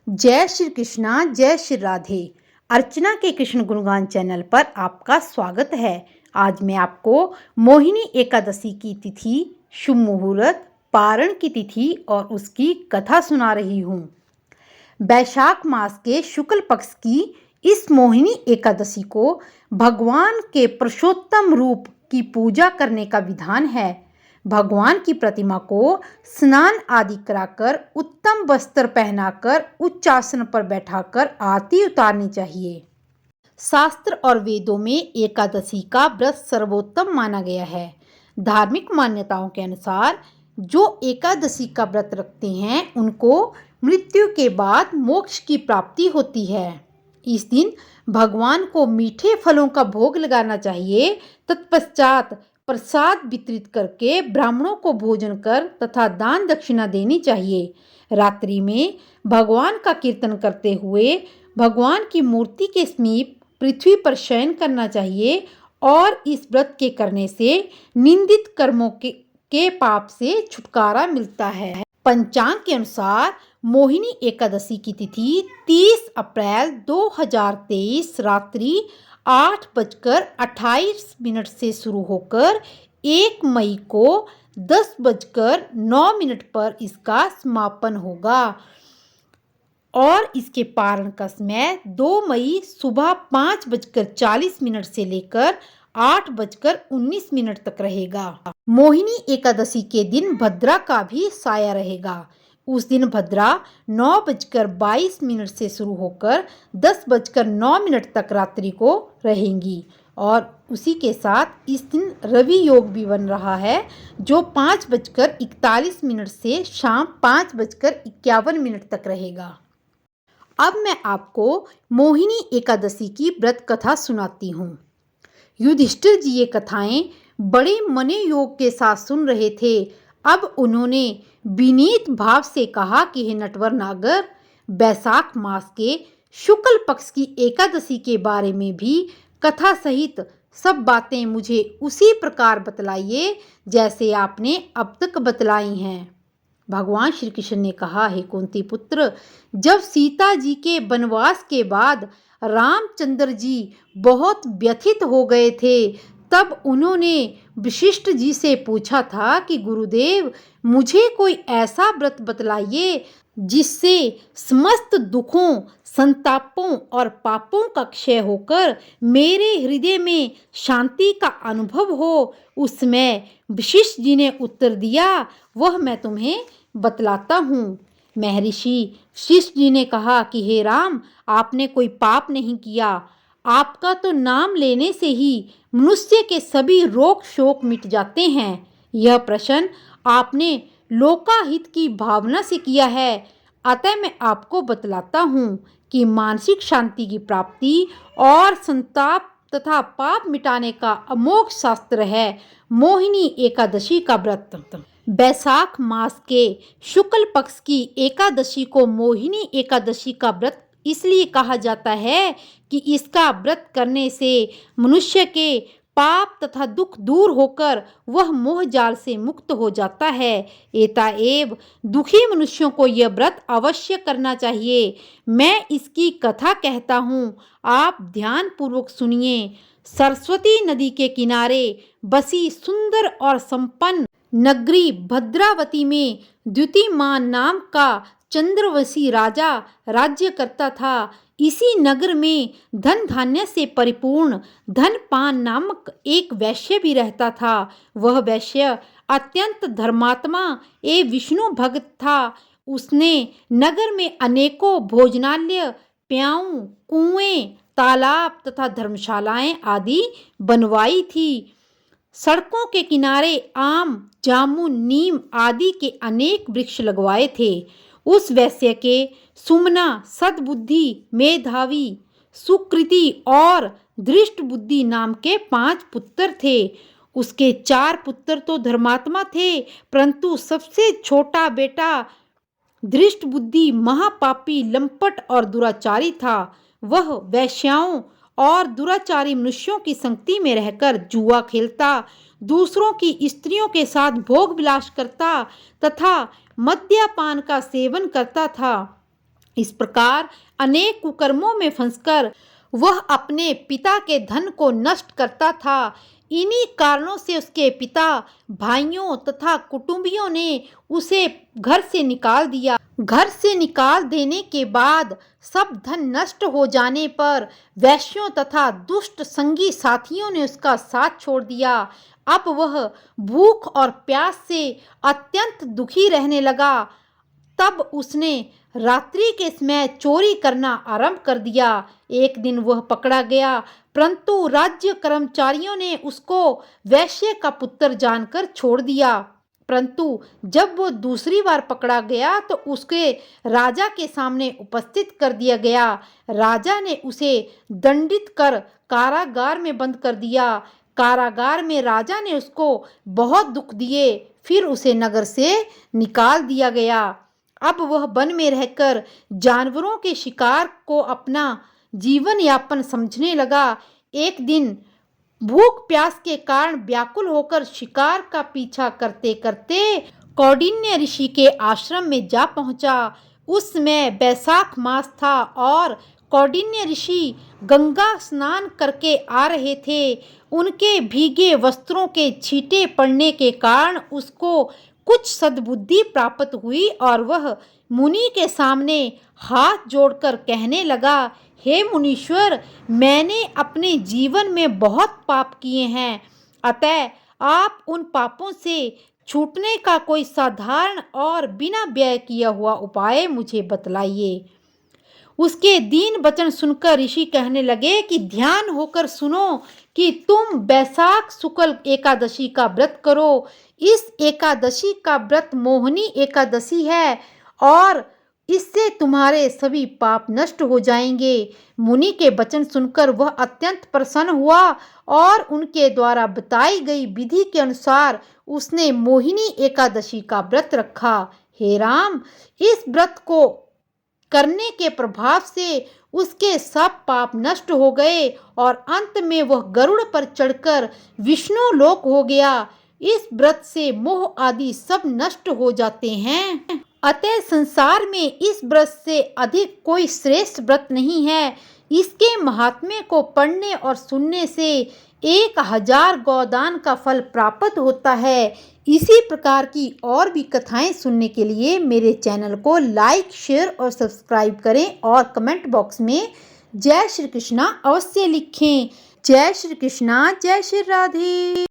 जय श्री कृष्णा, जय श्री राधे। अर्चना के कृष्ण गुणगान चैनल पर आपका स्वागत है। आज मैं आपको मोहिनी एकादशी की तिथि, शुभ मुहूर्त, पारण की तिथि और उसकी कथा सुना रही हूँ। वैशाख मास के शुक्ल पक्ष की इस मोहिनी एकादशी को भगवान के पुरुषोत्तम रूप की पूजा करने का विधान है। भगवान की प्रतिमा को स्नान आदि कराकर उत्तम वस्त्र पहनाकर उच्च आसन पर बैठाकर आरती उतारनी चाहिए। शास्त्र और वेदों में एकादशी का व्रत सर्वोत्तम माना गया है। धार्मिक मान्यताओं के अनुसार जो एकादशी का व्रत रखते हैं उनको मृत्यु के बाद मोक्ष की प्राप्ति होती है। इस दिन भगवान को मीठे फलों का भोग लगाना चाहिए। तत्पश्चात प्रसाद वितरित करके ब्राह्मणों को भोजन कर तथा दान दक्षिणा देनी चाहिए। रात्रि में भगवान का कीर्तन करते हुए भगवान की मूर्ति के समीप पृथ्वी पर शयन करना चाहिए और इस व्रत के करने से निंदित कर्मों के पाप से छुटकारा मिलता है। पंचांग के अनुसार मोहिनी एकादशी की तिथि 30 अप्रैल 2023 रात्रि 8:28 से शुरू होकर 1 मई को 10:09 पर इसका समापन होगा और इसके पारण का समय 2 मई सुबह 5:40 से लेकर 8:19 तक रहेगा। मोहिनी एकादशी के दिन भद्रा का भी साया रहेगा। उस दिन भद्रा 9:22 से शुरू होकर 10:09 तक रात्रि को रहेंगी और उसी के साथ इस दिन रवि योग भी बन रहा है जो 5:41 से शाम 5:51 तक रहेगा। अब मैं आपको मोहिनी एकादशी की व्रत कथा सुनाती हूँ। युधिष्ठिर जी ये कथाएं बड़े मने योग के साथ सुन रहे थे। अब उन्होंने विनीत भाव से कहा कि हे नटवर नागर, वैशाख मास के शुक्ल पक्ष की एकादशी के बारे में भी कथा सहित सब बातें मुझे उसी प्रकार बतलाइए जैसे आपने अब तक बतलाई हैं। भगवान श्री कृष्ण ने कहा, हे कुंती पुत्र, जब सीता जी के वनवास के बाद रामचंद्र जी बहुत व्यथित हो गए थे तब उन्होंने वशिष्ठ जी से पूछा था कि गुरुदेव, मुझे कोई ऐसा व्रत बतलाइए जिससे समस्त दुखों, संतापों और पापों का क्षय होकर मेरे हृदय में शांति का अनुभव हो। उसमें वशिष्ठ जी ने उत्तर दिया, वह मैं तुम्हें बतलाता हूँ। महर्षि वशिष्ठ जी ने कहा कि हे राम, आपने कोई पाप नहीं किया। आपका तो नाम लेने से ही मनुष्य के सभी रोग शोक मिट जाते हैं। यह प्रश्न आपने लोकाहित की भावना से किया है। अतः मैं आपको बतलाता हूँ कि मानसिक शांति की प्राप्ति और संताप तथा पाप मिटाने का अमोघ शास्त्र है मोहिनी एकादशी का व्रत। वैशाख मास के शुक्ल पक्ष की एकादशी को मोहिनी एकादशी का व्रत इसलिए कहा जाता है कि इसका व्रत करने से मनुष्य के पाप तथा दुख दूर होकर वह मोह जाल से मुक्त हो जाता है। एताएव दुखी मनुष्यों को यह व्रत अवश्य करना चाहिए। मैं इसकी कथा कहता हूँ, आप ध्यान पूर्वक सुनिए। सरस्वती नदी के किनारे बसी सुंदर और संपन्न नगरी भद्रावती में द्युतिमान नाम का चंद्रवंशी राजा राज्य करता था। इसी नगर में धन धान्य से परिपूर्ण धनपान नामक एक वैश्य भी रहता था। वह वैश्य अत्यंत धर्मात्मा एवं विष्णु भक्त था। उसने नगर में अनेकों भोजनालय, प्याऊ, कुएं, तालाब तथा धर्मशालाएं आदि बनवाई थी। सड़कों के किनारे आम, जामुन, नीम आदि के अनेक वृक्ष लगवाए थे। उस वैश्य के सुमना, सद्बुद्धि, मेधावी, सुकृति और दृष्ट बुद्धि नाम के 5 पुत्र थे। उसके 4 पुत्र तो धर्मात्मा थे, परंतु सबसे छोटा बेटा दृष्ट बुद्धि महापापी, लंपट और दुराचारी था। वह वैश्याओं और दुराचारी मनुष्यों की संगति में रहकर जुआ खेलता, दूसरों की स्त्रियों के साथ भोग विलास करता तथा मद्यपान का सेवन करता था। इस प्रकार अनेक कुकर्मों में फंसकर वह अपने पिता के धन को नष्ट करता था। इन्हीं कारणों से उसके पिता, भाइयों तथा कुटुंबियों ने उसे घर से निकाल दिया। घर से निकाल देने के बाद सब धन नष्ट हो जाने पर वैश्यों तथा दुष्ट संगी साथियों ने उसका साथ छोड़ दिया। अब वह भूख और प्यास से अत्यंत दुखी रहने लगा। तब उसने रात्रि के समय चोरी करना आरंभ कर दिया। एक दिन वह पकड़ा गया, परंतु राज्य कर्मचारियों ने उसको वैश्य का पुत्र जानकर छोड़ दिया। परंतु जब वो दूसरी बार पकड़ा गया तो उसके राजा के सामने उपस्थित कर दिया गया। राजा ने उसे दंडित कर कारागार में बंद कर दिया। कारागार में राजा ने उसको बहुत दुख दिए, फिर उसे नगर से निकाल दिया गया। अब वह वन में रहकर जानवरों के शिकार को अपना जीवन यापन समझने लगा। एक दिन भूख प्यास के कारण व्याकुल होकर शिकार का पीछा करते करते कौंडिन्य ऋषि के आश्रम में जा पहुंचा। उस समय बैसाख मास था और कौंडिन्य ऋषि गंगा स्नान करके आ रहे थे। उनके भीगे वस्त्रों के छींटे पड़ने के कारण उसको कुछ सद्बुद्धि प्राप्त हुई और वह मुनि के सामने हाथ जोड़कर कहने लगा, हे मुनीश्वर, मैंने अपने जीवन में बहुत पाप किए हैं, अतः आप उन पापों से छूटने का कोई साधारण और बिना व्यय किया हुआ उपाय मुझे बतलाइए। उसके दीन वचन सुनकर ऋषि कहने लगे कि ध्यान होकर सुनो कि तुम बैसाख शुक्ल एकादशी का व्रत करो। इस एकादशी का व्रत मोहिनी एकादशी है और इससे तुम्हारे सभी पाप नष्ट हो जाएंगे। मुनि के वचन सुनकर वह अत्यंत प्रसन्न हुआ और उनके द्वारा बताई गई विधि के अनुसार उसने मोहिनी एकादशी का व्रत रखा। हे राम, इस व्रत को करने के प्रभाव से उसके सब पाप नष्ट हो गए और अंत में वह गरुड़ पर चढ़कर विष्णु लोक हो गया। इस व्रत से मोह आदि सब नष्ट हो जाते हैं। अतः संसार में इस व्रत से अधिक कोई श्रेष्ठ व्रत नहीं है। इसके महात्म्य को पढ़ने और सुनने से 1000 गोदान का फल प्राप्त होता है। इसी प्रकार की और भी कथाएं सुनने के लिए मेरे चैनल को लाइक, शेयर और सब्सक्राइब करें और कमेंट बॉक्स में जय श्री कृष्णा अवश्य लिखें। जय श्री कृष्णा, जय श्री राधे।